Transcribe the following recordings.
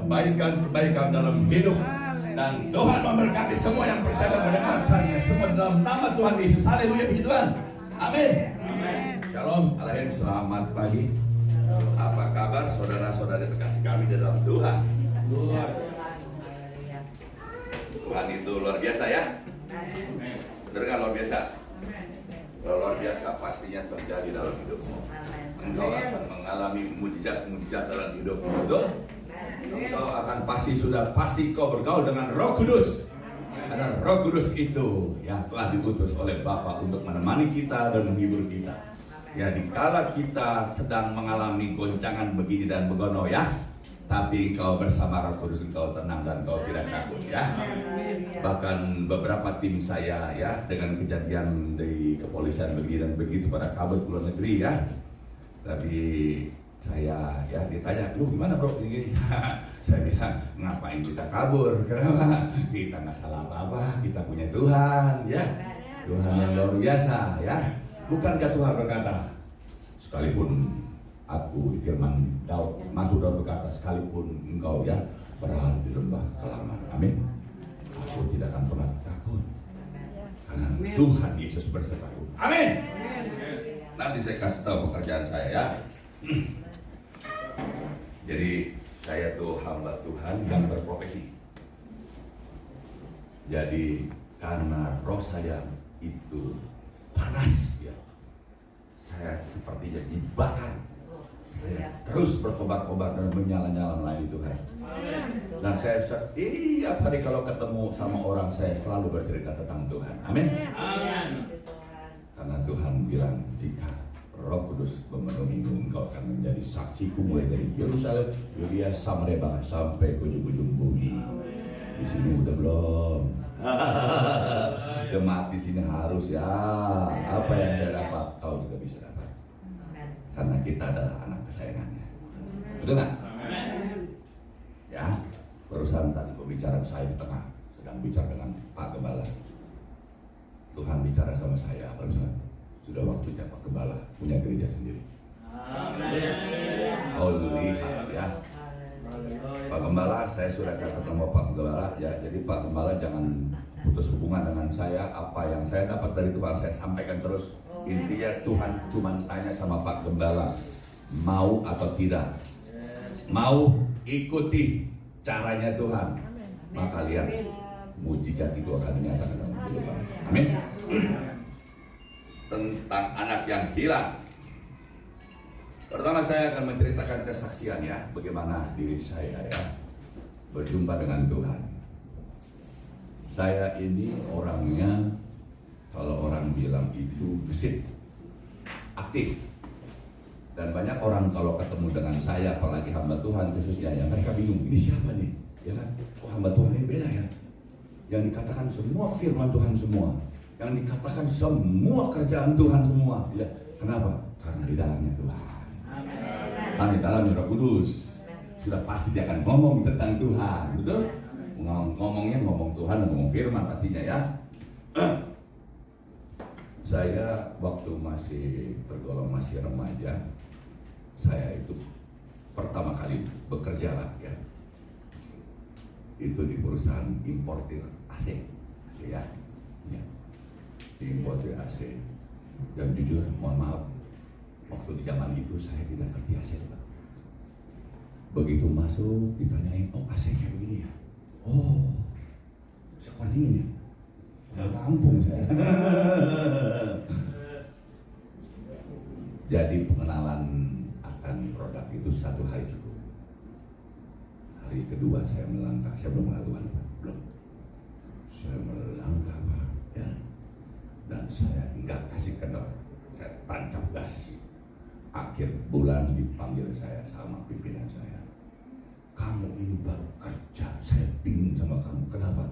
kebaikan dalam hidup. Dan Tuhan memberkati semua yang percaya mendengarkannya semua dalam nama Tuhan Yesus. Haleluya, puji Tuhan. Amin. Shalom, Alahim, selamat pagi. Apa kabar saudara-saudara terkasih kami di dalam Tuhan? Tuhan itu luar biasa ya. Benar kan luar biasa? Kalau luar biasa pastinya terjadi dalam hidupmu. Engkau akan mengalami mujizat-mujizat dalam hidupmu. Betul? Engkau akan pasti kau bergaul dengan Roh Kudus. Karena Roh Kudus itu yang telah diutus oleh Bapa untuk menemani kita dan menghibur kita. Ya, dikala kita sedang mengalami goncangan begini dan begono ya, tapi kau bersama Roh Kudus engkau tenang dan kau tidak takut ya. Bahkan beberapa tim saya ya dengan kejadian dari kepolisian begini dan begitu pada kabur ke luar negeri ya. Tapi saya ya ditanya, lu gimana bro ini? Saya bilang, ngapain kita kabur? Kenapa? Kita nggak salah apa-apa, kita punya Tuhan ya. Tuhan yang luar biasa ya. Bukankah Tuhan berkata, sekalipun aku firman Daud, Mazmur Daud berkata, sekalipun engkau ya berada di lembah kelaman, amin, aku tidak akan pernah takut karena Tuhan Yesus bersertaku, amin. Nanti saya kasih tahu pekerjaan saya ya. Jadi saya tuh hamba Tuhan yang berprofesi. Jadi karena roh saya itu panas ya, saya sepertinya dibakar. Saya terus berkobar-kobar dan menyala-nyala melayani Tuhan. Dan saya tiap hari kalau ketemu sama orang saya selalu bercerita tentang Tuhan. Amin. Karena Tuhan bilang jika Roh Kudus memenuhimu, engkau akan menjadi saksiku mulai dari Yerusalem, Yudea, Samaria, bahkan sampai ke ujung-ujung bumi. Di sini udah belum? Jemaat di sini harus ya. Apa yang saya dapat, kau juga bisa dapat. Karena kita adalah anak kesayangannya. Betul nggak? Ya, barusan tadi pembicaraan saya di tengah sedang bicara dengan Pak Gembala. Tuhan bicara sama saya barusan. Sudah waktunya Pak Gembala punya gereja sendiri. Oh lihat ya, Pak Gembala, saya sudah ketemu Pak Gembala ya. Jadi Pak Gembala jangan putus hubungan dengan saya. Apa yang saya dapat dari Tuhan saya sampaikan terus. Intinya Tuhan cuma tanya sama Pak Gembala, mau atau tidak? Mau ikuti caranya Tuhan, maka lihat mujizat itu akan dinyatakan dalam kehidupan. Amin. Tentang anak yang hilang. Pertama saya akan menceritakan kesaksian ya, bagaimana diri saya ya berjumpa dengan Tuhan. Saya ini orangnya, kalau orang bilang itu gesit, aktif. Dan banyak orang kalau ketemu dengan saya, apalagi hamba Tuhan khususnya ya, mereka bingung, ini siapa nih? Ya kan? Oh, hamba Tuhan ini beda ya. Yang dikatakan semua firman Tuhan semua, yang dikatakan semua kerjaan Tuhan semua ya. Kenapa? Karena di dalamnya Tuhan. Karena di dalamnya Roh Kudus. Sudah pasti dia akan ngomong tentang Tuhan, betul? Ngomongnya ngomong Tuhan dan ngomong firman pastinya ya. Saya waktu masih tergolong masih remaja, saya itu pertama kali bekerja lah ya, itu di perusahaan importir AC ya, ya. Importir AC. Dan jujur mohon maaf, waktu di zaman itu saya tidak ngerti AC Pak. Begitu masuk ditanyain, oh AC kayak begini ya, oh seperti ini ya, kampung saya. Jadi pengenalan akan produk itu 1 hari cukup. Hari kedua saya melangkah, saya belum mengenal Tuhan Pak, belum. Saya melangkah Pak ya, dan saya enggak kasih kendor, saya tancap gas. Akhir bulan dipanggil saya sama pimpinan saya, kamu ini baru kerja, saya bingung sama kamu, kenapa?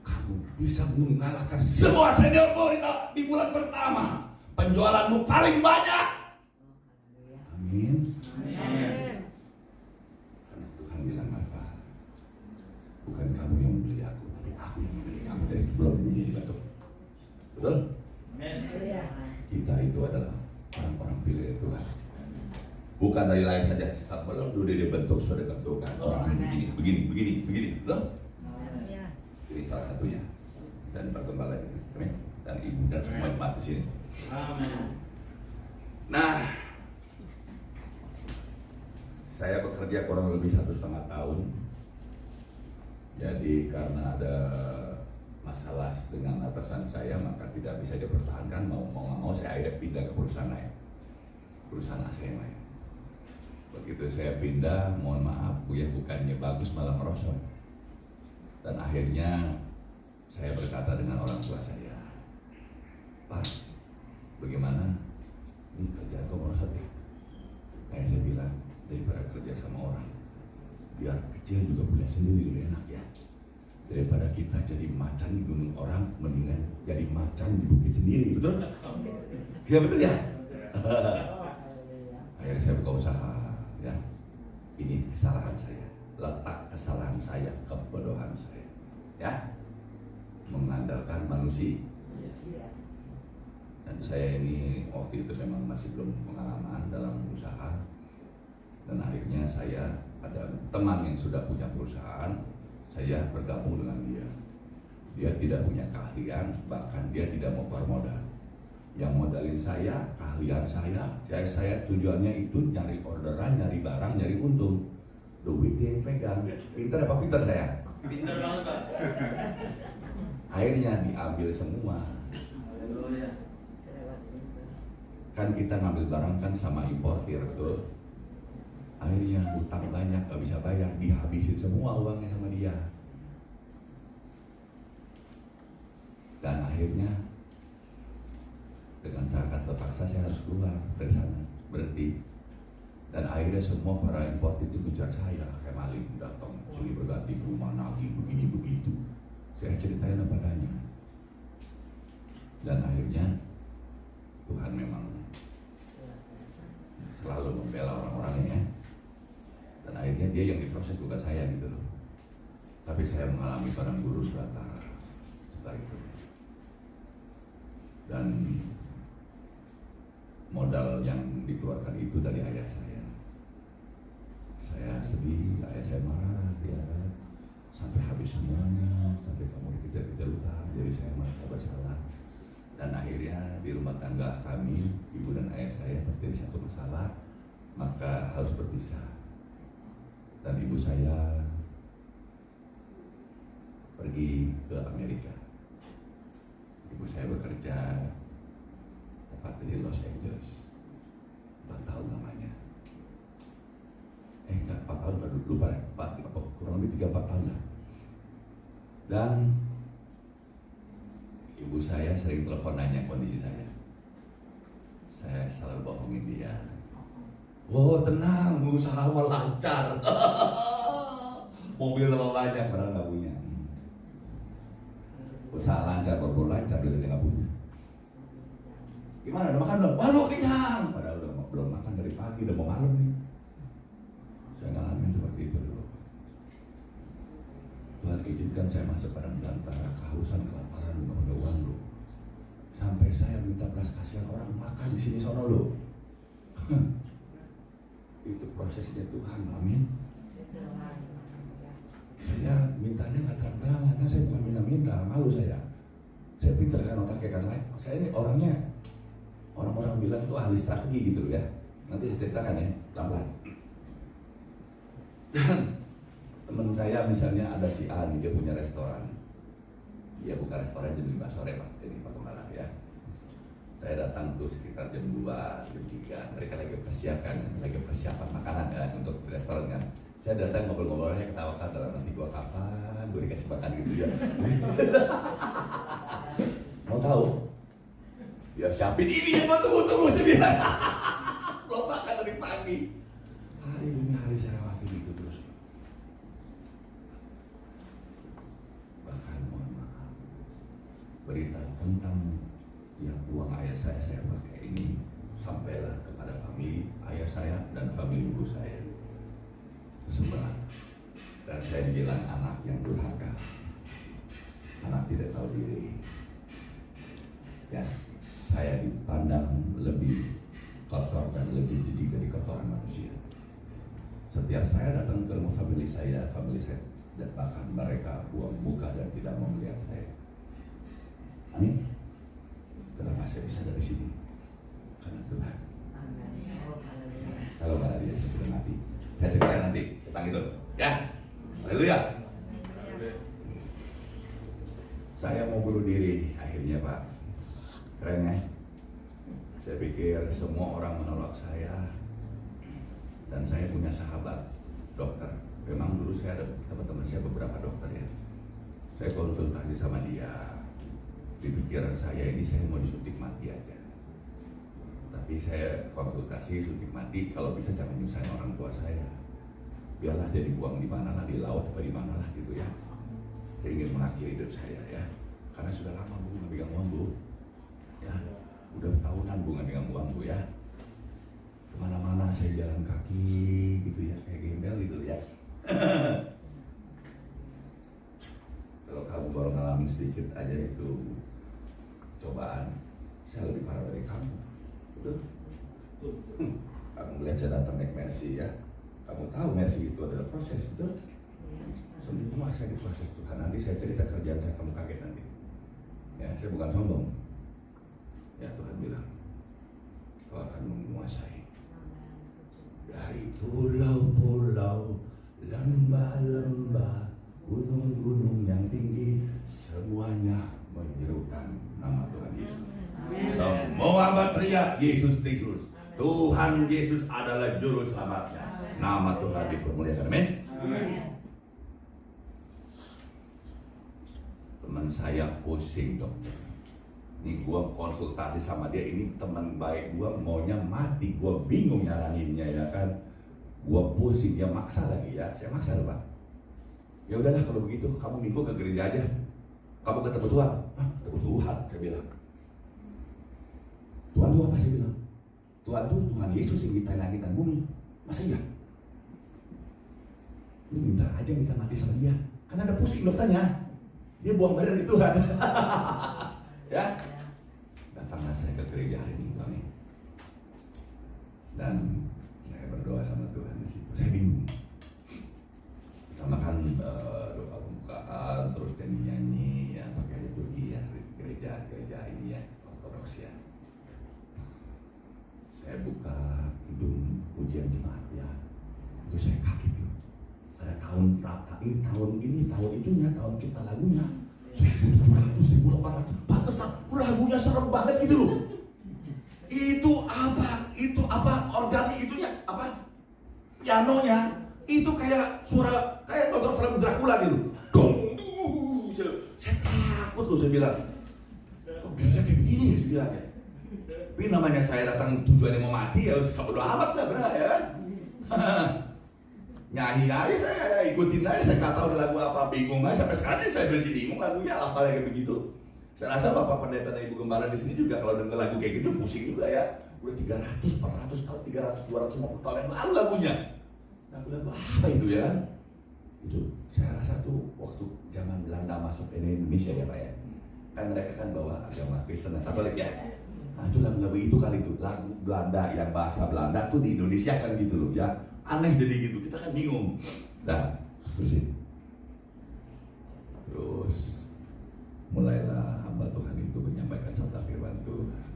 Kamu bisa mengalahkan semua seniormu di bulan pertama, penjualanmu paling banyak. Amin. Karena Tuhan bilang apa? Bukan kamu yang memilih aku, tapi aku yang memilih kamu dari sebelum dunia dibentuk. Betul? Kita itu adalah orang-orang pilih Tuhan. bukan dari lahir saja sesat belum udah dibentuk sudah kebentukan orang begini loh. Ini salah satunya dan Pak Gembala ini, dan Ibu dan semua jemaat di sini. Nah, saya bekerja kurang lebih 1,5 tahun. Jadi karena ada masalah dengan atasan saya maka tidak bisa dipertahankan, mau nggak mau saya akhirnya pindah ke perusahaan lain, perusahaan ASEAN lain. Begitu saya pindah, mohon maaf Bu ya, bukannya bagus malah merosot. Dan akhirnya saya berkata dengan orang tua saya, Pak, bagaimana ini kerjaan kok merosot ya? Saya bilang, daripada kerja sama orang, biar kecil juga punya sendiri lebih enak ya. Daripada kita jadi macan di gunung orang, mendingan jadi macan di bukit sendiri, betul? Ya betul ya. Akhirnya saya buka usaha, ya. Ini kesalahan saya, letak kesalahan saya, kebodohan saya, ya. Mengandalkan manusia. Dan saya ini waktu itu memang masih belum pengalaman dalam usaha. Dan akhirnya saya ada teman yang sudah punya perusahaan, saya bergabung dengan dia. Dia tidak punya keahlian, bahkan dia tidak mau keluar modal. Yang modalin saya, keahlian saya tujuannya itu nyari orderan, nyari barang, nyari untung. Duitnya yang pegang. Pinter apa pinter saya? Pinter banget Pak. Akhirnya diambil semua. Kan kita ngambil barang kan sama importir tuh. Akhirnya utang banyak, gak bisa bayar, dihabisin semua uangnya sama dia. Dan akhirnya dengan cara terpaksa saya harus keluar dari sana, berhenti. Dan akhirnya semua para import itu kejar saya, kayak maling datang, sini berganti rumah, nagih begini begitu. Saya ceritain apa adanya. Dan akhirnya Tuhan memang selalu membela orang-orangnya. Dan akhirnya dia yang diproses bukan saya gitu loh. Tapi saya mengalami padang gurun belantara setelah itu. Dan modal yang dikeluarkan itu dari ayah saya. Saya sedih, ayah saya marah, ya sampai habis semuanya, sampai kamu dikejar-kejar utang, jadi saya merasa bersalah. Dan akhirnya di rumah tangga kami, ibu dan ayah saya terjadi satu masalah, maka harus berpisah. Dan ibu saya pergi ke Amerika. Ibu saya bekerja tepat di Los Angeles, 4 tahun lamanya. Enggak, 4 tahun baru lupa ya, kurang lebih 3-4 tahun lah. Dan ibu saya sering telepon nanya kondisi saya. Saya selalu bohongin dia. Oh tenang, usaha mau lancar. Mobil tambah banyak, padahal nggak punya. Usaha lancar, baru lancar, dia nggak punya. Gimana, udah makan belum? Baru kenyang. Padahal udah belum makan dari pagi, udah mau malam nih. Saya ngalamin seperti itu dulu. Tuhan izinkan saya masuk padang belantara, kehausan, kelaparan, udah punya uang loh. Sampai saya minta belas kasihan orang makan di sini sono loh. Itu prosesnya Tuhan, amin. Saya mintanya nggak terang-terangan, karena saya bukan minta-minta, malu saya. Saya pintar kan otaknya kan lain. Saya ini orangnya, orang-orang bilang itu ahli strategi gitu ya. Nanti saya ceritakan ya, pelan-pelan. Temen saya misalnya ada si A nih, dia punya restoran. Dia buka restoran jam 5 sore pasti ini Pak Gembala ya. Saya datang tuh sekitar jam 2, jam 3, mereka lagi persiapan makanan kan untuk restoran kan. Saya datang ngobrol-ngobrolnya, ketawakan dalam nanti gua kapan gue dikasih makan gitu ya. Mau tahu? Biar siapin ini yang tunggu saya bilang. Belum makan dari pagi. Hari demi hari saya lewati gitu terus. Bahkan mohon maaf, berita tentang yang uang ayah saya pakai ini sampailah kepada famili ayah saya dan famili ibu saya sebelah. Dan saya dibilang anak yang durhaka, anak tidak tahu diri. Ya, saya dipandang lebih kotor dan lebih jijik dari kotoran manusia. Setiap saya datang ke rumah family saya dan bahkan mereka buang muka dan tidak mau melihat saya. Amin. Kenapa saya bisa dari sini? Karena Tuhan. Kalau nggak ada dia, saya sudah mati. Saya ceritakan nanti tentang itu. Ya, haleluya. Saya mau bunuh diri akhirnya, Pak. Keren ya? Saya pikir semua orang menolak saya. Dan saya punya sahabat dokter. Memang dulu saya ada teman-teman saya beberapa dokter ya. Saya konsultasi sama dia. Di pikiran saya ini saya mau disuntik mati aja. Tapi saya konsultasi suntik mati, kalau bisa jangan nyusahin orang tua saya. Biarlah jadi buang di mana lah, di laut atau di mana lah gitu ya. Saya ingin mengakhiri hidup saya ya. Karena sudah lama Bu nggak pegang uang Bu. Ya, udah tahunan Bu nggak pegang uang Bu ya. Kemana-mana saya jalan kaki gitu ya, kayak gembel gitu ya. Kalau kamu baru ngalamin sedikit aja itu cobaan, saya lebih parah dari kamu. Betul? Kamu melihat saya datang naik Mercy ya. Kamu tahu Mercy itu adalah proses, betul? Semua saya diproses Tuhan. Nanti saya cerita kerjaan saya, kamu kaget nanti. Ya, saya bukan sombong. Ya, Tuhan bilang, kau akan menguasai. Dari pulau-pulau, lembah-lembah, gunung-gunung yang tinggi, semuanya menyerukan nama Tuhan Yesus. Semua berteriak Yesus Kristus. Tuhan Yesus adalah juru selamatnya. Nama Tuhan dipermuliakan. Amin. Teman saya pusing dokter. Ini gua konsultasi sama dia, ini teman baik gua maunya mati, gua bingung nyaraninnya ya kan. Gua pusing, dia maksa lagi ya. Saya maksa loh Pak. Ya udahlah kalau begitu, kamu minggu ke gereja aja. Kamu ketemu Tuhan. Hah, ketemu Tuhan, saya bilang. Tuhan itu apa saya bilang? Tuhan itu Tuhan Yesus yang ciptain langit dan bumi. Masa iya? Lu minta aja minta mati sama dia. Karena ada pusing dokternya. Dia buang badan di Tuhan. Ya. Datanglah saya ke gereja hari Minggu Bang. Dan saya berdoa sama Tuhan di situ. Saya bingung. Kita makan doa pembukaan, terus nyanyi ya, pakai liturgi ya, gereja ini ya, ortodoks ya. Saya buka hidung pujian jemaat ya, itu saya kaget tuh. Ada tahun itunya, tahun cipta lagunya 1.700, 1.800, pantesan lagunya serem banget gitu loh. Itu apa organ itunya, apa pianonya itu kayak suara kayak nonton film Dracula gitu. Dong, saya takut loh, saya bilang. Kok bisa kayak begini ya, saya bilang ya. Tapi namanya saya datang tujuannya mau mati ya bodo amat lah benar ya kan. Nyanyi aja saya, ikutin aja, saya nggak tahu lagu apa, bingung aja sampai sekarang saya masih bingung lagunya apa kayak begitu. Saya rasa Bapak Pendeta dan Ibu Gembala di sini juga kalau denger lagu kayak gitu pusing juga ya. Udah 300, 400 tahun, 300, 250 tahun yang lalu lagunya. Lagu-lagu apa itu ya? Itu saya rasa tuh waktu zaman Belanda masuk ke Indonesia ya Pak ya. Kan mereka kan bawa agama Kristen dan Katolik ya. Nah itu lagu-lagu itu kali itu, lagu Belanda yang bahasa Belanda tuh di Indonesia kan gitu loh ya. Aneh jadi gitu, kita kan bingung. Nah, terus mulailah hamba Tuhan itu menyampaikan sabda firman Tuhan.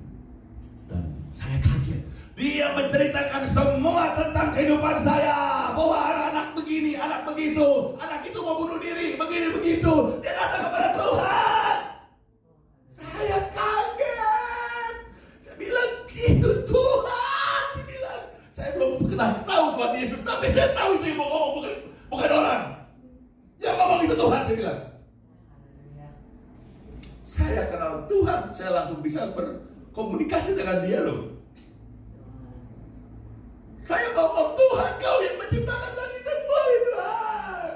Dan saya kaget. Dia menceritakan semua tentang kehidupan saya. Bahwa anak begini, anak begitu, anak itu mau bunuh diri, begini begitu. Dia datang kepada Tuhan. Saya kaget. Saya bilang gitu Tuhan. Dia bilang, saya belum pernah tahu Tuhan Yesus, tapi saya tahu itu yang mau ngomong bukan orang. Yang ngomong itu Tuhan, saya bilang. Saya kenal Tuhan, saya langsung bisa berkomunikasi dengan dia loh. Saya ngomong Tuhan, kau yang menciptakan langit dan bumi Tuhan.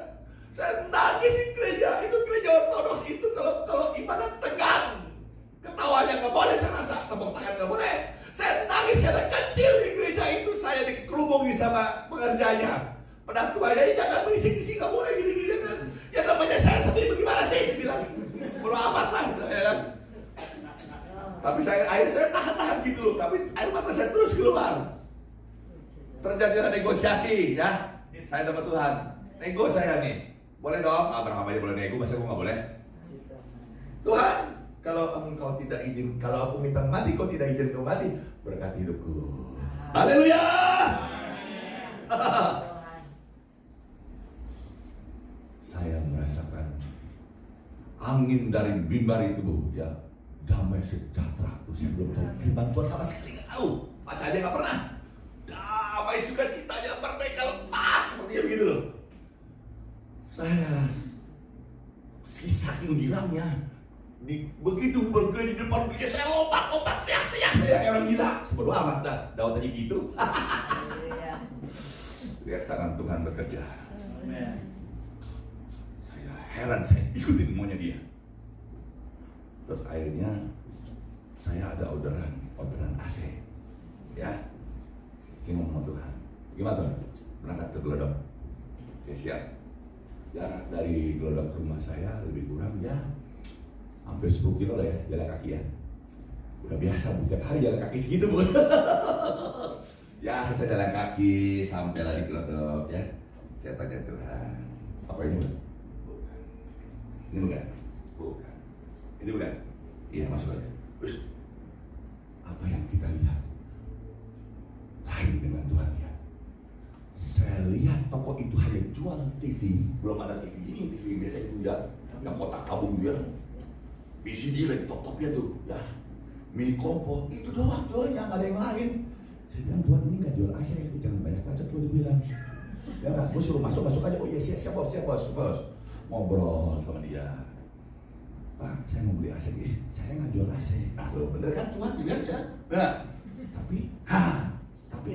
Saya nangis di gereja, itu gereja ortodoks itu kalau ibadah tegang. Ketawanya nggak boleh, saya rasa tepuk tangan nggak boleh. Saya nangis karena kecil di gereja itu, saya dikerubungi sama pengerjanya. Penatuanya jangan berisik di sini, nggak boleh gini-gini kan. Ya namanya saya sendiri bagaimana sih, dia bilang. Sebelum amat lah, ya kan. Tapi akhirnya saya tahan-tahan gitu loh, tapi air mata saya terus keluar. kita negosiasi ya. Saya sama Tuhan. Nego saya nih. Boleh dong? Abraham aja boleh nego, masa gue nggak boleh? Tuhan, kalau engkau tidak izin, kalau aku minta mati, kau tidak izin kau mati, berkati hidupku. Haleluya. Saya merasakan angin dari mimbar itu, Bu, ya, damai sejahtera. Saya belum tahu firman Tuhan sama sekali, nggak tahu. Baca aja nggak pernah. Damai sukacitanya merdeka lepas seperti begitu loh. Saya saking girangnya, begitu bergerak di depan gereja saya lompat teriak-teriak, saya kayak orang gila. Sebodoh amat dah, Daud aja gitu. Lihat tangan Tuhan bekerja. Saya heran, saya ikutin maunya dia. Terus akhirnya saya ada orderan AC, ya. Saya ngomong sama Tuhan, gimana Tuhan? Berangkat ke Glodok. Ya siap. Jarak dari Glodok ke rumah saya lebih kurang ya hampir 10 kilo lah ya, jalan kaki ya. Udah biasa, setiap hari jalan kaki segitu, Bu. Ya, saya jalan kaki sampai lagi Glodok ya. Saya tanya Tuhan, apa ini, Bu? Bukan. Ini bukan? Bukan. Ini bukan? Iya, masuk aja. Terus apa yang kita lihat lain dengan Tuhan ya. Saya lihat toko itu hanya jual TV, belum ada TV ini, TV biasa itu ya, yang kotak tabung dia, VCD lagi top-topnya tuh, ya, mini kompo, itu doang jualnya, nggak ada yang lain. Saya bilang, Tuhan ini nggak jual AC, jangan banyak bacot, tuh dibilang. Ya nggak, gue suruh masuk aja, oh iya siap bos. Ngobrol sama dia. Pak, saya mau beli AC ini, saya nggak jual AC. Nah lo bener kan Tuhan, bilang ya, benar. Tapi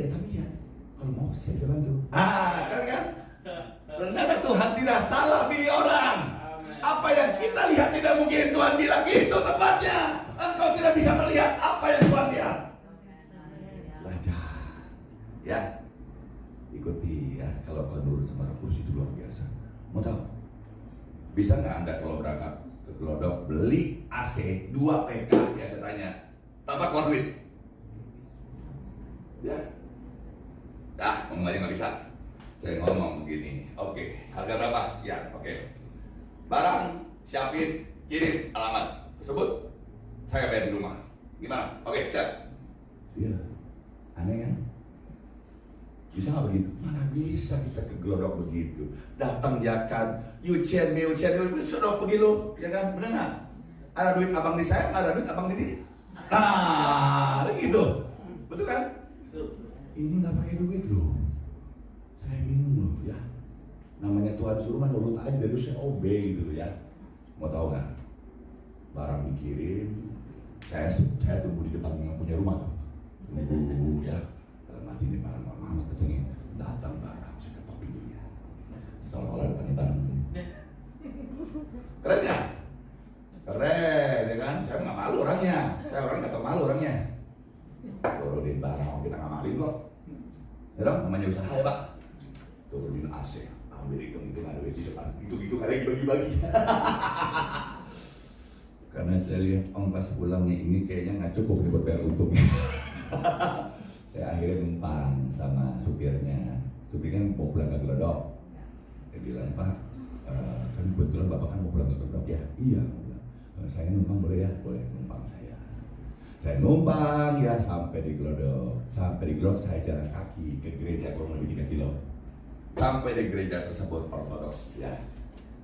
ya, kalau mau saya jalan dulu. Kan? Ternyata Tuhan tidak salah pilih orang. Apa yang kita lihat tidak mungkin Tuhan bilang itu tempatnya. Engkau tidak bisa melihat apa yang Tuhan lihat. Belajar, ya, ikuti ya. Kalau kau nurut sama Roh Kudus itu luar biasa. Mau tahu? Bisa nggak Anda kalau berangkat ke Glodok beli AC 2 PK? Ya saya tanya. Tanpa keluar duit. Ya. Ngomong aja nggak bisa. Saya ngomong begini, oke, harga berapa? Sekian, oke. Barang siapin, kirim alamat tersebut, saya bayar di rumah. Gimana? Oke, siap. Iya, aneh kan? Bisa nggak begitu? Mana bisa kita ke Glodok begitu? Datang ya kan, Yuchen, sudah begitu, ya kan? Benar nggak? Ada duit abang di saya, nggak ada duit abang di dia. Nah, begitu, betul kan? Ini nggak pakai duit loh. Saya bingung loh ya. Namanya Tuhan suruh mah nurut aja, dari saya obey gitu ya. Mau tahu nggak? Barang dikirim, saya tunggu di depan yang punya rumah tuh. Tunggu ya. Dalam hati ini barang amat kecengin. Datang barang, saya ketok pintunya. Seolah-olah datang barang. Keren ya? Keren ya kan? Saya nggak malu orangnya. Saya orang nggak tahu malu orangnya. Turunin barang, kita nggak malin kok. Ya dong, namanya usaha ya Pak. Turunin AC, ambil hitung ada di depan, hitung ada dibagi-bagi. Karena saya lihat ongkos pulangnya ini kayaknya nggak cukup nih buat bayar untungnya. Saya akhirnya numpang sama supirnya. Supirnya mau pulang ke Glodok. Dia bilang, Pak, kan kebetulan Bapak kan mau pulang ke Glodok ya? Iya. Saya numpang boleh ya? Boleh, numpang saya. Saya numpang ya sampai di Glodok. Sampai di Glodok saya jalan kaki ke gereja kurang lebih 3 kilo. Sampai di gereja tersebut ortodoks ya.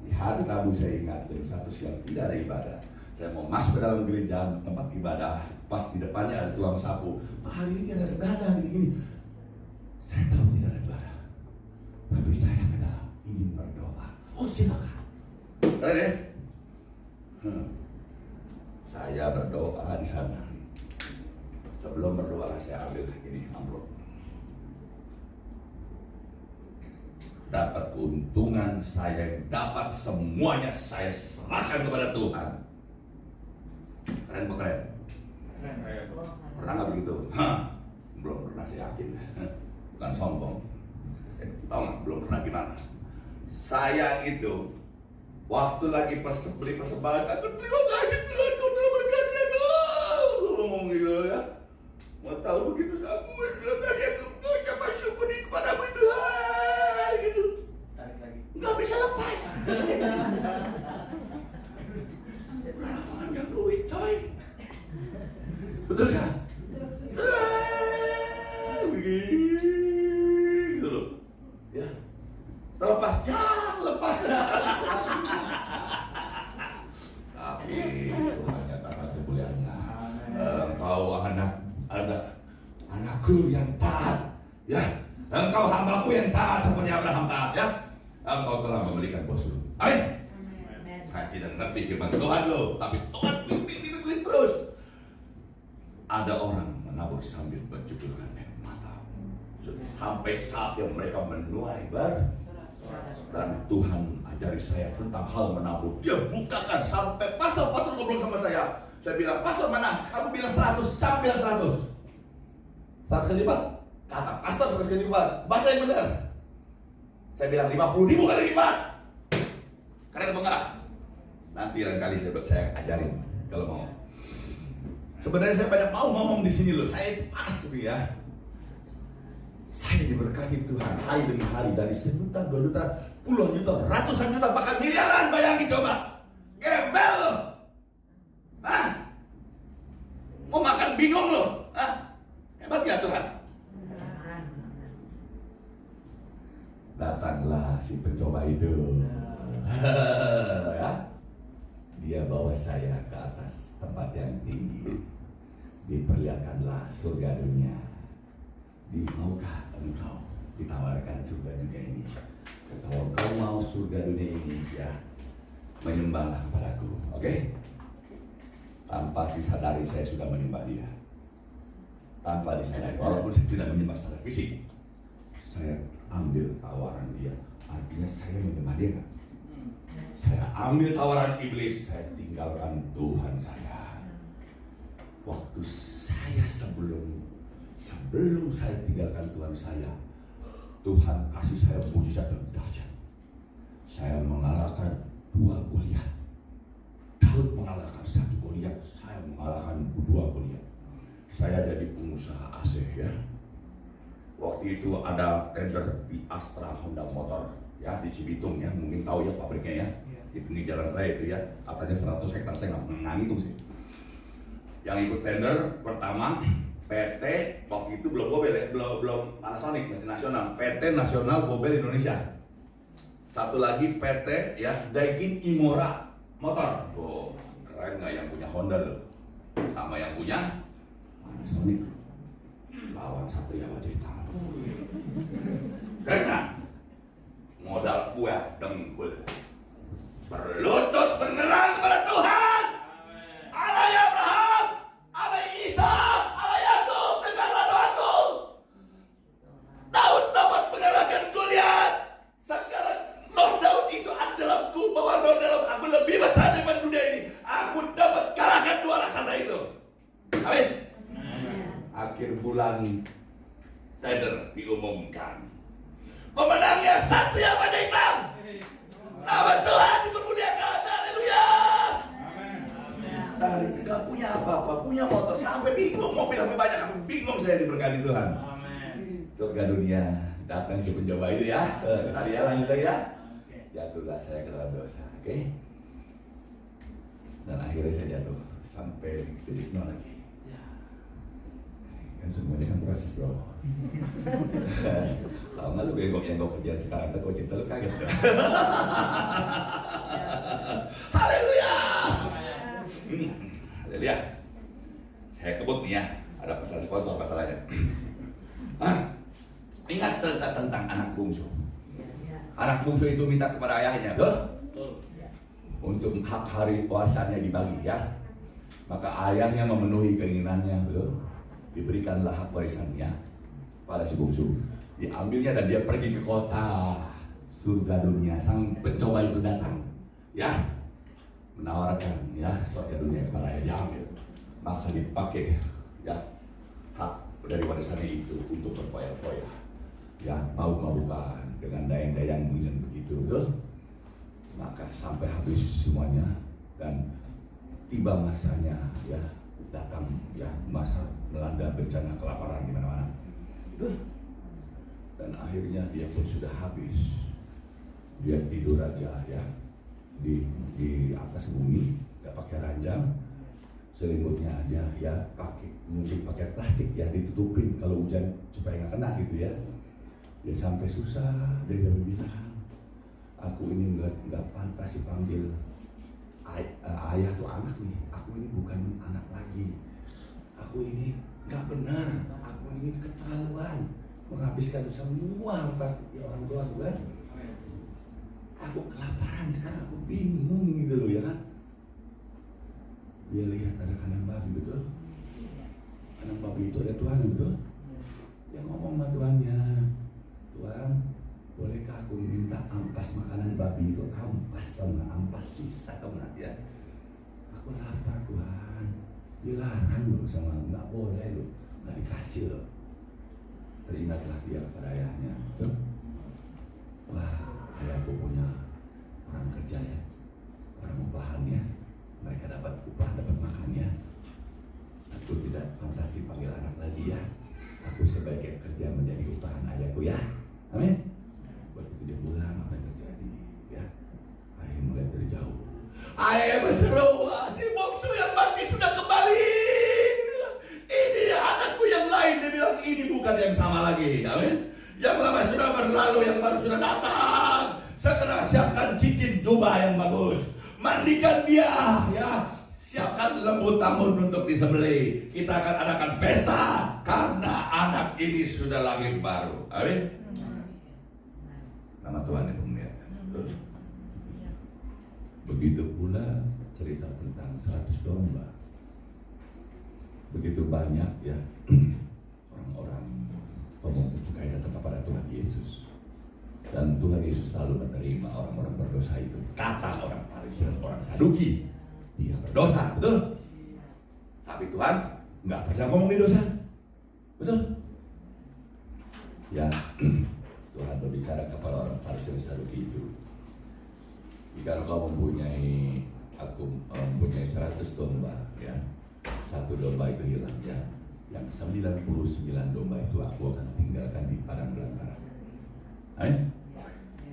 Di hari Rabu saya ingat jam 1 siang tidak ada ibadah. Saya mau masuk ke dalam gereja tempat ibadah. Pas di depannya ada tukang sapu. Pak, hari ini ada ibadah gini-gini. Saya tahu tidak ada ibadah. Tapi saya ke dalam ingin berdoa. Oh silakan. Keren ya? Saya berdoa di sana. Sebelum berdoa saya ambil ini amplop. Dapat keuntungan saya, dapat semuanya saya serahkan kepada Tuhan. Keren bukan keren? Keren. Pernah nggak begitu? Belum pernah, saya yakin. Bukan sombong. Tahu nggak? Belum pernah gimana? Saya itu waktu lagi beli persembahan, aku terima kasih Tuhan, kau telah berkati aku. Ngomong gitu ya. Mau tahu begitu aku berterima kasih, aku ucapkan syukur kepada nggak bisa lepas. Banyak duit coy, betul kan? Gitu loh, ya. Terlepas, ya lepas. Tapi Tuhan nyatakan kemuliaannya. Engkau anakku yang taat, ya. Engkau hambaku yang taat seperti Abraham taat, ya. Engkau telah memberikan buah sulung. Amin. Saya tidak ngerti firman Tuhan loh, tapi Tuhan pilih terus. Ada orang menabur sambil mencucurkan air mata sampai saat yang mereka menuai bar. Dan Tuhan ajari saya tentang hal menabur. Dia bukakan sampai pastor ngobrol sama saya. Saya bilang, pastor mana? Kamu bilang 100, saya bilang 100. 100 kali lipat. Kata pastor 100 kali lipat. Baca yang benar. Saya bilang 50.000 kali lipat. Keren apa enggak? Nanti lain kali saya ajarin kalau mau. Sebenarnya saya banyak mau ngomong di sini loh. Saya itu panas ya. Saya diberkati Tuhan hari demi hari dari 1 juta, 2 juta, puluhan juta, ratusan juta, bahkan miliaran. Bayangin coba. Gembel loh. Hah? Mau makan bingung loh. Hah? Hebat ya Tuhan. Datanglah si pencoba itu. Ya. Dia bawa saya ke atas tempat yang tinggi. Diperlihatkanlah surga dunia. Maukah engkau ditawarkan surga dunia ini? Kalau engkau mau surga dunia ini, ya menyembahlah kepadaku, oke? Tanpa disadari saya sudah menyembah dia. Tanpa disadari, walaupun saya tidak menyembah secara fisik, saya ambil tawaran dia. Artinya saya menyembah dia. Saya ambil tawaran iblis, saya tinggalkan Tuhan saya. Waktu saya sebelum saya tinggalkan Tuhan saya, Tuhan kasih saya mujizat yang dahsyat. Saya mengalahkan 2 Goliat. Daud mengalahkan 1 Goliat, saya mengalahkan 2 Goliat. Saya jadi pengusaha AC, ya. Waktu itu ada tender di Astra Honda Motor, ya, di Cibitung, ya, mungkin tahu ya pabriknya, ya, di pinggir jalan raya itu, ya, katanya 100 hektar, saya nggak ngitung sih. Yang ikut tender pertama PT, waktu itu belum Gobel, ya, belum Panasonic, masih nasional, PT Nasional Gobel Indonesia. Satu lagi PT, ya, Daikin Imora Motor. Oh, keren nggak yang punya Honda loh, sama yang punya Panasonic. Lawan Satria Baja Hitam. Keren kan? Modal gue dengkul, berlutut beneran kepada Tuhan. Allah ya Abraham, Allah Isa, Allah Yakub, dengarlah doaku. Daud dapat mengalahkan Goliat. Sekarang Daud itu ada dalamku, bahwa dalam aku lebih besar daripada dunia ini. Aku dapat kalahkan 2 raksasa itu. Amin. Akhir bulan tender diumumkan, pemenangnya Satria Baja Hitam. Nama Tuhan dipermuliakan. Haleluya. Dan gak punya apa-apa, punya motor sampai bingung, mobil lebih banyak, sampai bingung saya diberkati Tuhan. Surga dunia datang si pencoba itu, ya. Tadi ya lanjut lagi, ya. Jatuhlah saya ke dalam dosa, oke? Dan akhirnya saya jatuh sampai titik nol lagi. Kan semuanya kan proses, bro. Tahu nggak lu yang gue kerjaan sekarang, tapi cinta lu kaget dong. Haleluya. Haleluya. Saya kebut nih, ya. Ada pesan sponsor masalahnya. Ingat cerita tentang anak bungsu. Anak bungsu itu minta kepada ayahnya, untuk hak hari warisannya dibagi, ya. Maka ayahnya memenuhi keinginannya, betul. Diberikanlah hak warisannya pada si bungsu. Diambilnya dan dia pergi ke kota surga dunia. Sang pencoba itu datang, ya, menawarkan, ya, surga dunia kepada ayah. Diambil, maka dipakai, ya, hak dari warisannya itu untuk berfoya-foya, ya, mabuk-mabukan dengan dayang-dayang mungkin begitu, betul. Maka sampai habis semuanya dan tiba masanya, ya, datang, ya, masa melanda bencana kelaparan di mana-mana. Dan akhirnya dia pun sudah habis. Dia tidur aja ya di atas bumi, nggak pakai ranjang, selimutnya aja ya mungkin pakai plastik ya, ditutupin kalau hujan supaya nggak kena gitu ya. Dia sampai susah, dia bilang, aku ini nggak pantas dipanggil ayah tuh anak nih, aku ini bukan anak lagi, aku ini nggak benar, aku ini keterlaluan menghabiskan semua harta orang tua aku kan. Aku kelaparan sekarang, aku bingung gitu loh ya kan. Dia lihat ada kandang babi, betul? Kandang babi itu ada Tuhan, betul? Yang ngomong sama Tuhannya, Tuhan, bolehkah aku minta ampas makanan babi itu? Ampas, tau nggak? Ampas sisa, tau nggak ya? Aku lapar Tuhan. Dilarang loh sama, nggak boleh loh, nggak dikasih loh. Teringatlah dia kepada ayahnya, betul? Wah, ayahku punya orang kerja ya, orang upahannya, mereka dapat upah, dapat makannya. Aku tidak pantas dipanggil anak lagi ya. Aku sebaiknya kerja menjadi upahan ayahku ya. Amin. Waktu dia pulang, apa yang terjadi ya? Ayah melihat dari jauh. Ayah berseru, si bungsu yang mati sudah kembali. Dia bilang, ini anakku yang lain. Dia bilang, ini bukan yang sama lagi. Amin. Yang lama sudah berlalu, yang baru sudah datang. Segera siapkan cincin jubah yang bagus, mandikan dia ya, siapkan lembu tambun untuk disembelih. Kita akan adakan pesta karena anak ini sudah lahir baru. Amin. Nama Tuhan yang memuliakan. Begitu pula cerita tentang 100 domba. Begitu banyak ya orang-orang pemungut cukai datang kepada Tuhan Yesus. Dan Tuhan Yesus selalu menerima orang-orang berdosa itu. Kata orang Farisi dan orang Saduki, dia berdosa, betul? Tapi Tuhan nggak pernah ngomong di dosa, betul? Ya, Tuhan berbicara kepada orang Farisi dan Saduki itu. Jika engkau mempunyai 100 domba, ya, satu domba itu hilang, ya, yang 99 domba itu aku akan tinggalkan di padang belantara.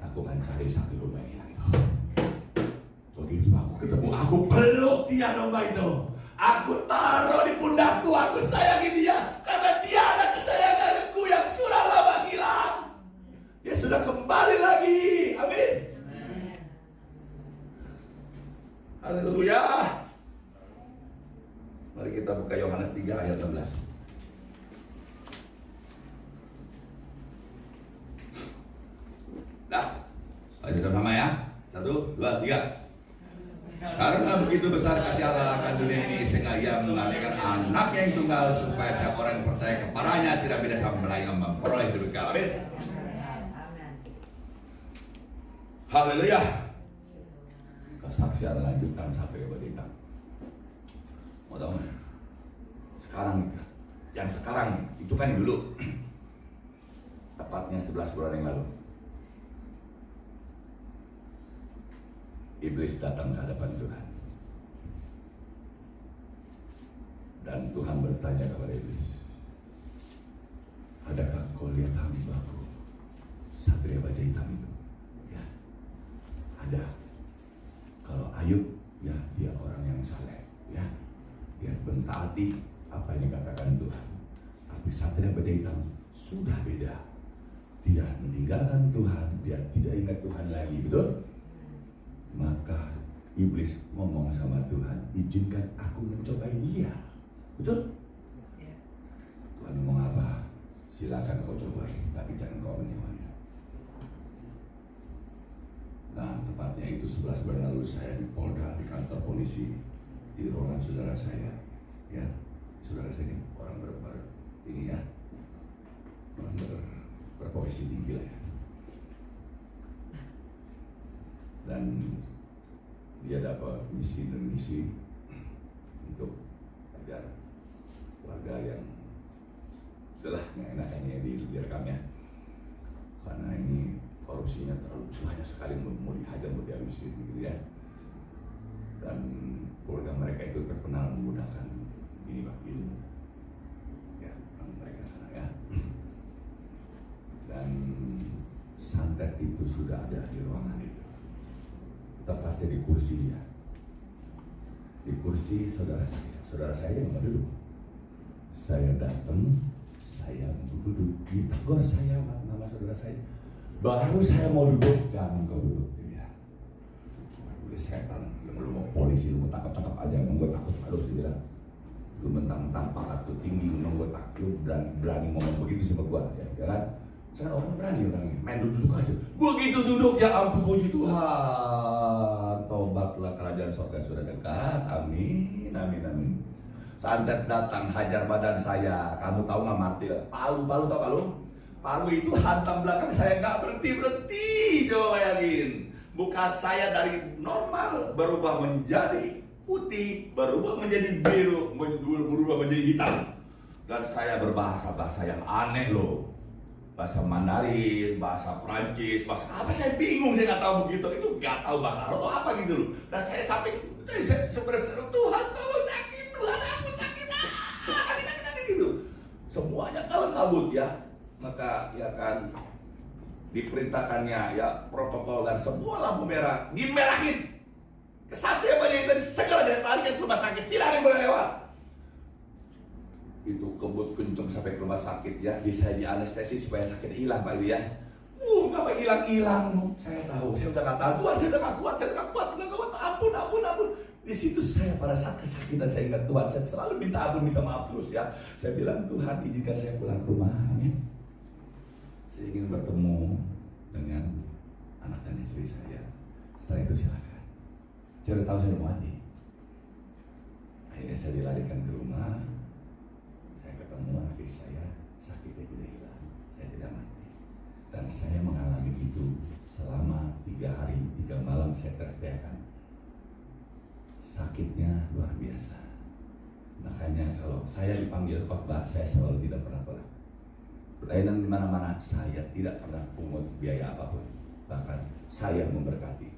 Aku akan cari satu domba yang hilang itu. Begitu aku ketemu, aku peluk dia domba itu. Aku taruh di pundakku, aku sayangi dia karena dia anak kesayanganku yang sudah lama hilang. Dia sudah kembali lagi. Amin. Haleluya. Mari kita buka Yohanes 3 ayat 16. Nah, ayo sama ya. 1, 2, 3. Karena begitu besar kasih Allah akan dunia ini, sehingga Ia mengaruniakan anak yang tunggal, supaya setiap orang yang percaya kepadanya tidak beda sama melainkan memperoleh hidup kekal. Amin. Haleluya. Kesaksian lanjutan sampai berita. Mau tahu nggak? Sekarang, yang sekarang itu kan yang dulu, tepatnya 11 bulan yang lalu. Iblis datang ke hadapan Tuhan. Dan Tuhan bertanya kepada iblis, adakah kau lihat hambaku, Satria Baja Hitam itu? Ya, ada. Kalau Ayub, ya dia orang yang saleh, ya, dia mentaati apa yang dikatakan Tuhan. Tapi Satria Baja Hitam sudah beda, tidak meninggalkan Tuhan, dia tidak ingat Tuhan lagi, betul? Maka iblis ngomong sama Tuhan, izinkan aku mencobai dia, betul? Tuhan ngomong apa? Silakan kau cobai, tapi jangan kau menyewanya. Nah, tepatnya itu 11 bulan lalu saya di Polda, di kantor polisi, di ruangan saudara saya, ya, saudara saya ini orang ini ya, orang berprofesi tinggi lah ya. Dan dia dapat misi dan misi untuk agar warga yang telah enakannya direkam ya, karena ini korupsinya terlalu banyak sekali, mau dihajar, mau dihabisin gitu ya. Dan keluarga mereka itu terkenal menggunakan ini Pak ilmu ya, mereka sana ya. Dan santet itu sudah aja di ruangan itu, tepatnya di kursi dia, di kursi saudara saya yang nggak duduk. Saya datang, saya duduk, ditegur saya nama saudara saya. Baru saya mau duduk, jangan kau duduk, dia. Boleh setan, lu mau polisi, lu mau tangkap aja, emang gue takut. Aduh, dia bilang, lu mentang-mentang pangkat tuh tinggi, emang gue takut, berani ngomong begitu sama gue, ya kan? Sekarang orang berani orangnya, main duduk aja. Begitu duduk, ya ampun, puji Tuhan, tobatlah kerajaan surga sudah dekat, amin, amin, amin. Santet datang hajar badan saya, kamu tahu nggak Martil? Palu tau palu? Palu itu hantam belakang saya nggak berhenti, coba bayangin. Muka saya dari normal berubah menjadi putih, berubah menjadi biru, berubah menjadi hitam. Dan saya berbahasa yang aneh loh. Bahasa Mandarin, bahasa Prancis, bahasa apa saya bingung, saya nggak tahu begitu. Itu nggak tahu bahasa Arab atau apa gitu loh. Dan saya sampai seru Tuhan tolong sakit, Tuhan aku sakit, sakit gitu. Semuanya kalau kabut ya, maka ya kan diperintahkannya ya protokol dan semua lampu merah dimerahin. Kesatria banyak dan segala dia tarik ke rumah sakit, tidak ada yang boleh lewat. Itu kebut kenceng sampai ke rumah sakit ya, saya di anestesi supaya sakit hilang Pak itu ya. Nggak hilang. Saya tahu, saya udah nggak tahu, Tuhan, saya udah nggak kuat, ampun. Di situ saya pada saat kesakitan saya ingat Tuhan, saya selalu minta ampun, minta maaf terus ya. Saya bilang, Tuhan izinkan saya pulang ke rumah, amin. Saya ingin bertemu dengan anak dan istri saya. Setelah itu silakan. Saya udah tahu saya udah mati. Akhirnya saya dilarikan ke rumah. Saya ketemu anak istri saya, sakitnya tidak hilang, saya tidak mati. Dan saya mengalami itu selama 3 hari 3 malam. Saya teriak-teriakan, sakitnya luar biasa. Makanya kalau saya dipanggil khotbah, saya selalu tidak pernah tolak. Pelayanan di mana-mana saya tidak pernah pungut biaya apapun. Bahkan saya memberkati.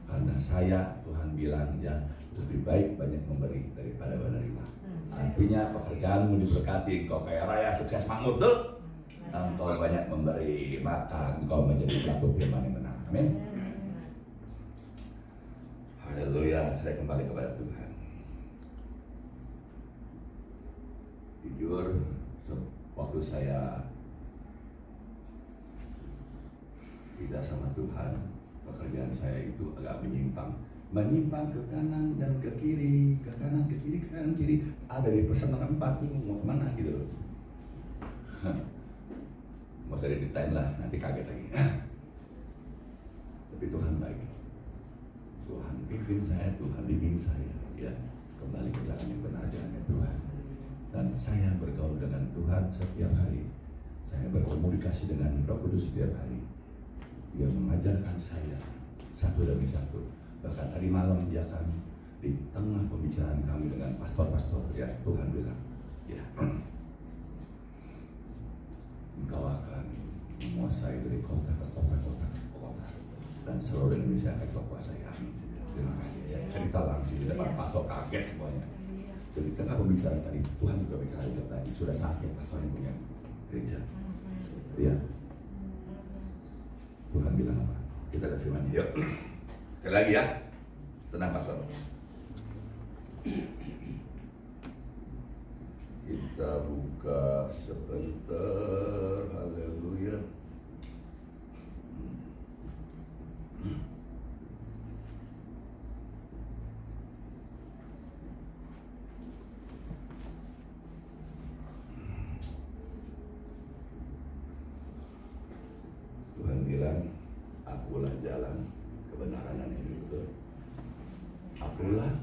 Karena saya, Tuhan bilang ya, lebih baik banyak memberi daripada menerima. Artinya pekerjaanmu diberkati, engkau kaya raya, sukses, makmur tuh. Engkau banyak memberi, maka engkau menjadi pelaku firman yang benar. Amin. Haleluya, saya kembali kepada Tuhan. Jujur, waktu saya tidak sama Tuhan, pekerjaan saya itu agak menyimpang ke kanan dan ke kiri, ke kanan ke kiri, ada di persimpangan 4 mau kemana gitu loh. Mau saya diceritain lah, nanti kaget lagi. Tapi Tuhan baik, Tuhan pimpin saya, Tuhan bimbing saya, ya kembali ke jalan yang benar, jalannya Tuhan. Dan saya bergaul dengan Tuhan setiap hari. Saya berkomunikasi dengan Roh Kudus setiap hari. Dia mengajarkan saya satu demi satu. Bahkan tadi malam dia akan di tengah pembicaraan kami dengan pastor-pastor, ya Tuhan bilang, ya engkau akan menguasai dari kota ke kota dan seluruh Indonesia akan kau kuasai. Amin. Terima kasih. Saya cerita langsung di depan pastor, kaget semuanya. Jadi tengah pembicaraan tadi, Tuhan juga bicara juga tadi, sudah saatnya pastor yang punya gereja. Ya, Tuhan bilang apa? Kita lihat firman. Yuk, sekali lagi ya, tenang pastor. Kita buka sebentar, haleluya. Tuhan bilang, akulah jalan, kebenaran dan hidup. Akulah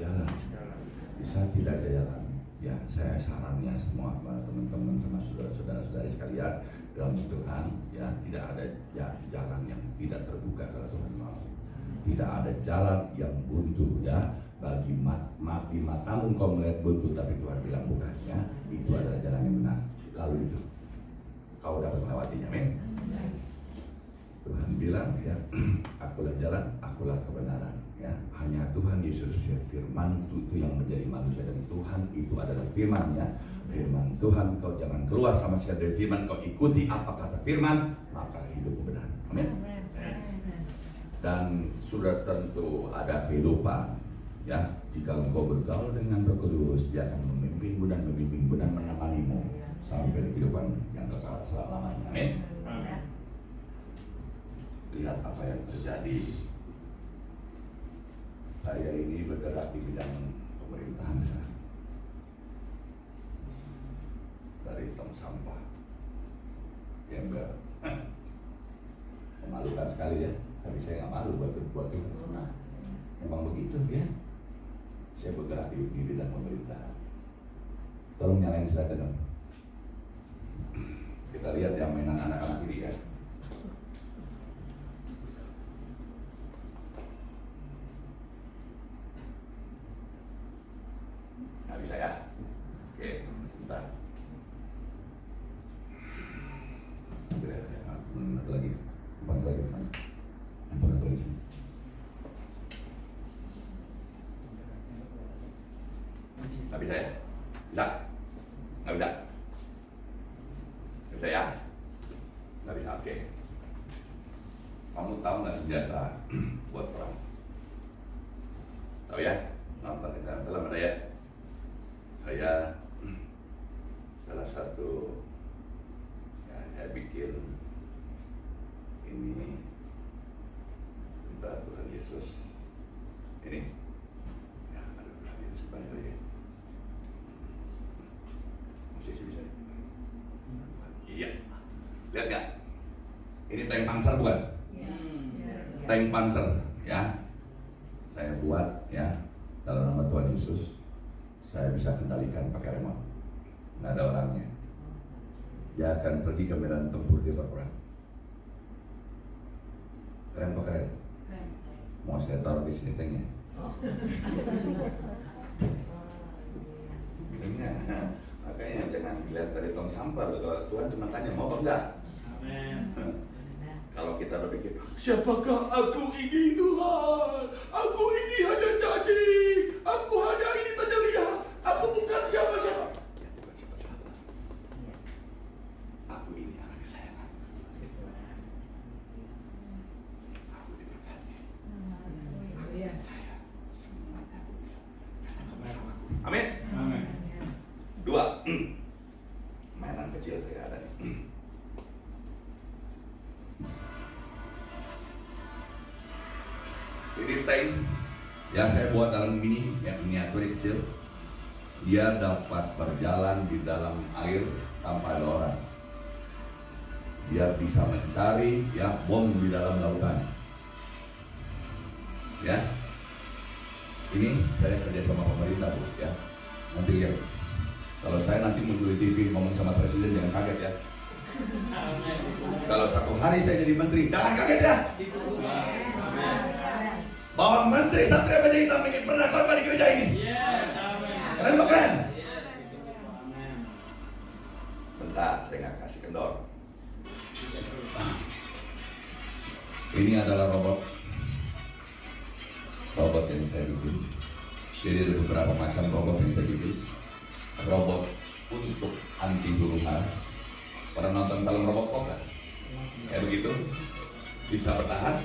jalan. Bisa tidak ada jalan. Ya, saya sarannya semua teman-teman sama saudara-saudari sekalian dalam Tuhan, ya tidak ada jalan yang tidak terbuka kalau Tuhan mau. Tidak ada jalan yang buntu, ya. Bagi matamu engkau melihat buntu, tapi Tuhan bilang bukannya itu adalah jalan yang benar. Lalu itu kau dapat melewatinya, amin. Tuhan bilang, ya, akulah jalan, akulah kebenaran, ya. Hanya Tuhan Yesus, ya, firman itu yang menjadi manusia, dan Tuhan itu adalah firman, ya. Firman Tuhan, kau jangan keluar sama sekali dari firman, kau ikuti apa kata firman, maka hidupmu benar, amin. dan sudah tentu ada kehidupan. Ya, jika engkau bergaul dengan Roh Kudus, Dia akan memimpinmu dan membimbingmu dan menemanimu sampai di kehidupan yang kekal selama-lamanya. Amin. Lihat apa yang terjadi. Saya ini bergerak di bidang pemerintahan sekarang. Dari tong sampah, ya enggak, memalukan sekali ya. Tapi saya nggak malu buat itu. Nah, memang begitu ya. Saya bergerak di bidang pemerintahan. Tolong nyalain silakan dong. Kita lihat yang mainan anak-anak ini ya. Nggak bisa ya? Oke, sebentar. Satu lagi, empat lagi, empat lagi. Nggak bisa ya? Bisa? Nggak bisa? Nggak bisa ya? Nggak bisa, oke. Kamu tahu nggak senjata buat perang? Tahu ya? Nonton di sana, film ada ya? Saya salah satu ya, saya bikin ini tentang Tuhan Yesus ini ya, ada Tuhan Yesus banyak lagi musisi bisa iya, lihat nggak ini tank panser bukan? Tank panser ya, saya buat ya dalam nama Tuhan Yesus. Saya bisa kendalikan pakai remote, nggak ada orangnya. Dia akan pergi ke medan tempur, dia berperang. Keren kok keren. Mau saya taruh di sini tanknya. Makanya jangan dilihat dari tong sampah. Kalau Tuhan cuma tanya mau apa enggak. Kalau kita berpikir, siapakah aku ini Tuhan? Aku ini hanya cacing. Aku hanya ini tanya lihat. Aku bukan siapa-siapa. Ya, bukan siapa-siapa. Aku ini anak kesayangan. Aku diberkati. Saya semuanya aku bisa. Amin. Amin. Dua, mainan kecil saya ada nih. Ini tank yang saya buat dalam mini, yang miniatur kecil. Dia dapat berjalan di dalam air tanpa ada orang. Dia bisa mencari ya bom di dalam lautan. Ya, ini saya kerja sama pemerintah Bu ya. Nanti ya, kalau saya nanti muncul di TV ngomong sama presiden jangan kaget ya. Kalau satu hari saya jadi menteri jangan kaget ya. Bahwa Menteri Satria Baja Hitam ini pernah korban di gereja ini. Keren apa keren? Bentar, saya nggak kasih kendor. Ini adalah robot yang saya bikin. Jadi ada beberapa macam robot yang saya bikin. Robot untuk anti huru hara. Pernah nonton film Robocop kan? Kayak begitu, bisa bertahan,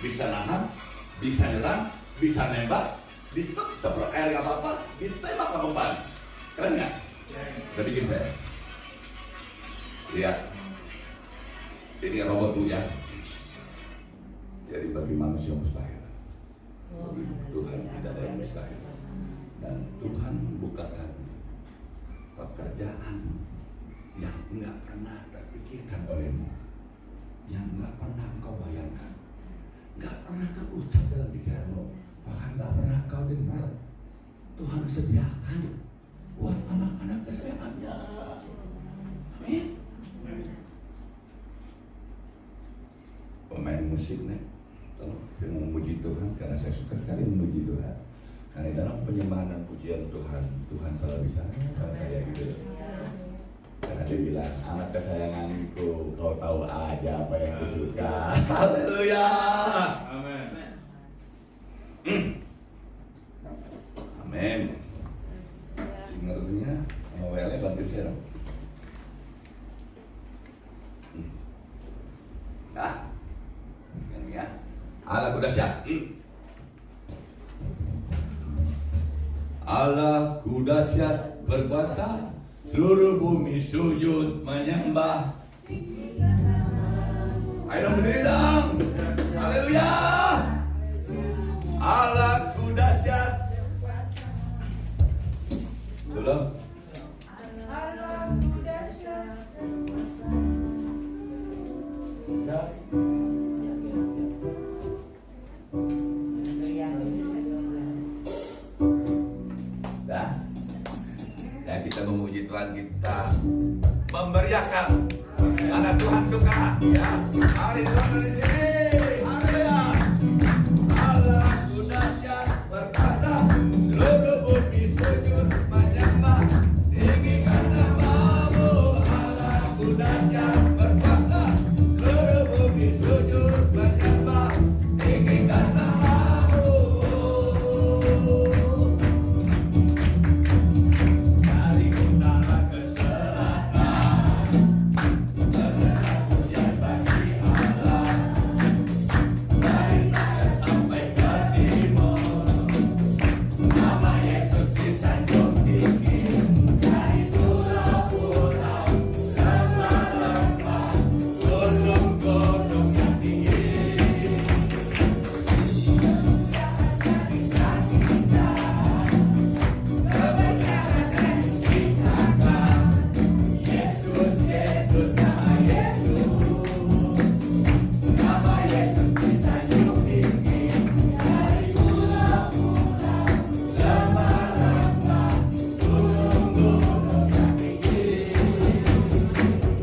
bisa nahan, bisa nyerang, bisa nembak, di stop, bisa air nggak apa-apa, ditembak ke umpan. Keren nggak? Udah bikin saya. Lihat, ini robot Bu ya. Jadi bagi manusia mustahil, bagi Tuhan tidak ada yang mustahil. Dan Tuhan bukakan pekerjaan yang nggak pernah terpikirkan olehmu, yang nggak pernah engkau bayangkan, nggak pernah terucap dalam pikiranmu, bahkan nggak pernah kau dengar. Tuhan sediakan buat anak-anak kesayangannya. Amin. Pemain musik nih, tolong saya mau memuji Tuhan karena saya suka sekali memuji Tuhan. Karena dalam penyembahan dan pujian Tuhan, Tuhan selalu bisa sama saya gitu. Karena dia bilang, anak kesayanganku, kau tahu aja apa yang kusuka. Haleluya. Amin. Amin. Singernya sama WL bantu saya dong. Nah, ini ya, Allahku dahsyat. Allahku dahsyat berkuasa, seluruh bumi sujud menyembah. Ayo dong berdiri dong. Haleluya. Allahku dahsyat. Belum? Allahku dahsyat. Dah. Dan kita memuji Tuhan, kita memberiakan karena Tuhan suka. Ya, hari Tuhan di sini. Haleluya. Allahku dahsyat berkuasa, seluruh bumi sujud menyembah, tinggikan namamu. Allahku dahsyat berkuasa, seluruh bumi sujud menyembah, tinggikan namamu. Dari utara ke selatan, pujian bagi Allah. Dari selatan sampai ke timur, nama Yesus disanjung tinggi. Dari pulau-pulau, lembah-lembah, gunung-gunung yang tinggi. Kebesaran diciptakan, Yesus, Yesus, nama Yesus. Nama Yesus disanjung tinggi. Dari pulau-pulau, lembah-lembah, gunung-gunung yang tinggi.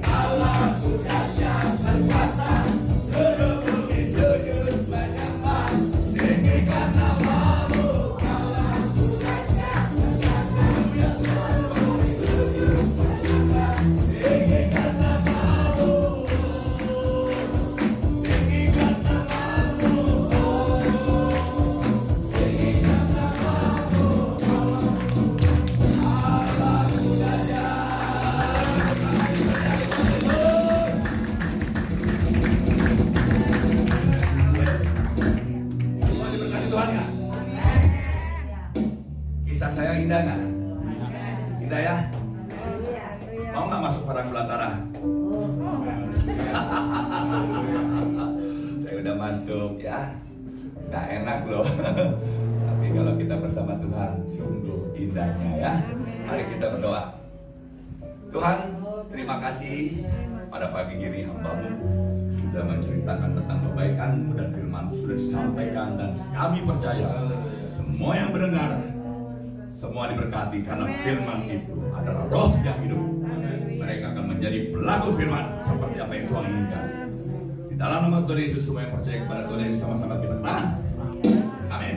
Allahku dahsyat berkuasa, seluruh bumi sujud menyembah, tinggikan namamu. Allahku dahsyat berkuasa, seluruh bumi sujud menyembah, tinggikan namamu. Tinggikan namamu. Tinggikan namamu. Allahku dahsyat. Semua diberkati Tuhan nggak? Kisah saya indah nggak? Indah ya? Mau nggak masuk padang belantara? Saya udah masuk ya. Nggak enak loh. Tapi kalau kita bersama Tuhan, sungguh indahnya ya. Mari kita berdoa. Tuhan, terima kasih pada pagi ini hamba-Mu sudah menceritakan tentang kebaikan-Mu dan firman sudah disampaikan, dan kami percaya semua yang mendengar semua diberkati karena firman itu adalah roh yang hidup. Mereka akan menjadi pelaku firman seperti apa yang Tuhan inginkan. Di dalam nama Tuhan Yesus, semua yang percaya kepada Tuhan Yesus sama-sama kita katakan amin.